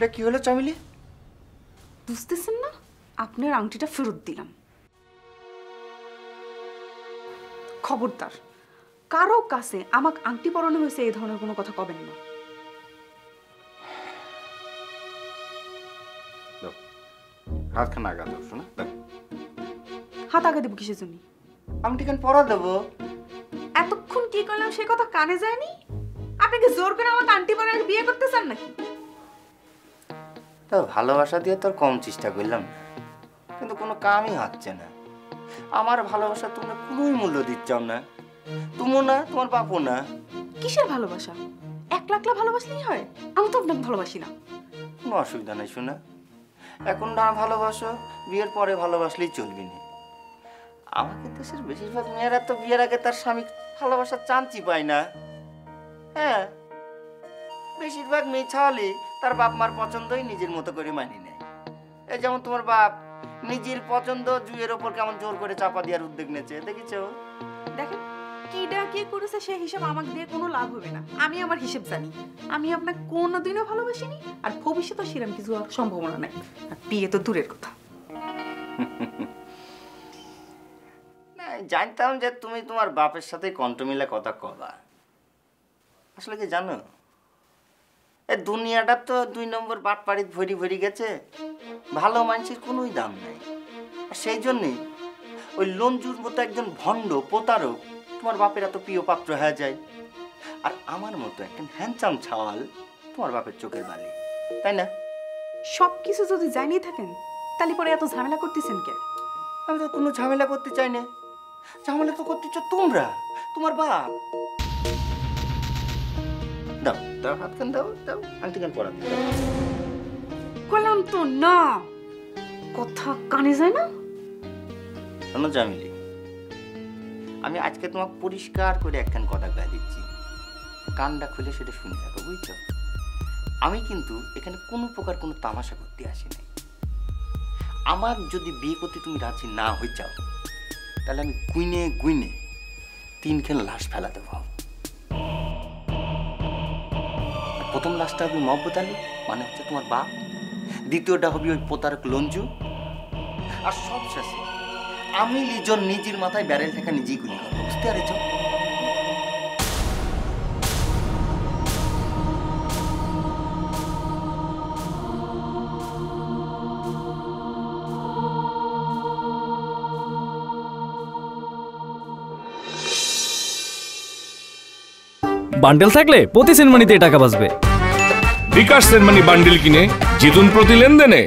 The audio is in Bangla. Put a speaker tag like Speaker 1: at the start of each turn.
Speaker 1: এটা কি হলো চামেলি?
Speaker 2: বুঝতেছেন না? আপনার আংটিটা ফেরত দিলাম। খবরদার, কারো কাছে আমাকে আংটি পরানো হয়েছে এই ধরনের কোনো কথা কবেন না।
Speaker 1: হাতখানা আগা দাও শোনা।
Speaker 2: হাত আগে দেবো কিসের জন্য?
Speaker 1: আংটি কেন পরা দেবো?
Speaker 2: এতক্ষণ কি করলাম সে কথা কানে যায়নি? আপনি কি জোর করে আমাকে আংটি পরানোর বিয়ে করতে চান নাকি?
Speaker 1: তা ভালোবাসা দিয়ে তোর কম চেষ্টা করলাম, কিন্তু কোনো কামই হচ্ছে না। আমার ভালোবাসা তোমরা কোনোই মূল্য দিচ্ছাও না, তুমিও না, তোমার বাপও না।
Speaker 2: কিসের ভালোবাসা? একলা একলা ভালোবাসলেই হয়? আমি তো আপনাকে ভালোবাসি না।
Speaker 1: কোনো অসুবিধা নাই শোনা, এখন না ভালোবাসো, বিয়ের পরে ভালোবাসলেই চলবি না। আমাদের দেশের বেশিরভাগ মেয়েরা তো বিয়ের আগে তার স্বামী ভালোবাসার চান্সই পায় না। হ্যাঁ, বেশিরভাগ মেয়ে ছাওয়ালি তার বাপ মার পছন্দই নিজের মতো করে মানিয়ে নেয়। এই যেমন তোমার বাপ নিজের পছন্দ জুয়ের ওপর কেমন জোর করে চাপা দেওয়ার উদ্যোগ নিয়েছে, দেখেছো?
Speaker 2: দেখেন, কিডা কি করেছে সে হিসাব আমাকে দিয়ে কোনো লাভ হবে না। আমি আমার হিসেব জানি। আমি আপনাকে কোনোদিনও ভালোবাসিনি, আর ভবিষ্যতে সেরকম কিছু হওয়ার সম্ভাবনা নাই। আর বিয়ে তো দূরের কথা।
Speaker 1: না, জানতাম যে তুমি তোমার বাপের সাথে কণ্ঠ মিলে কথা কবা। আসলে কি জানো, এই দুনিয়াটা তো 2 নম্বর বাটপাড়িত ভরি ভরি গেছে, ভালো মানুষের কোনোই দাম নাই। আর সেই জন্যই ওই লঞ্জুর মতো একজন ভণ্ড প্রতারক তোমার বাপের এত প্রিয় পাত্র হয়ে যায়। আর আমার মতো একজন হ্যান্ডসাম ছাওয়াল তোমার বাপের চোখের বালি, তাই না?
Speaker 2: সব কিছু যদি জানিয়ে থাকেন তাহলে পরে এত ঝামেলা করতেছেন কে?
Speaker 1: আমি তো কোনো ঝামেলা করতে চাই না। ঝামেলা তো করতেছ তোমরা, তোমার বাপ। দাও দাও, হাতখান দাও, দাও আংটি কান পরা দিও।
Speaker 2: বললাম তো না, কথা কানে যায় না।
Speaker 1: শোনো জামিলি, আমি আজকে তোমাকে পরিষ্কার করে একখান কথা গায়ে দিচ্ছি, কানটা খুলে সেটা শুনে রাখো, বুঝছো? আমি কিন্তু এখানে কোনো প্রকার কোনো তামাশা করতে আসি নাই। আমার যদি বিয়ে করতে তুমি রাজি না হয়ে যাও, তাহলে আমি গুইনে গুইনে 3 লাশ ফেলা দেবো। প্রথম লাশটা হবে মহব্বত আলী, মানে হচ্ছে তোমার বাপ। দ্বিতীয়টা হবে ওই প্রতারক লঞ্জু। আর সব শেষে আমি লিজন নিজের মাথায় ব্যারেল থেকে নিজেই গুলি করবো, বুঝতে পারছো?
Speaker 3: বান্ডেল থাকলে প্রতি সেনমানিতে টাকা বাঁচবে।
Speaker 4: বিকাশ সেনমানি বান্ডেল কিনে জিতুন প্রতি লেনদেনে।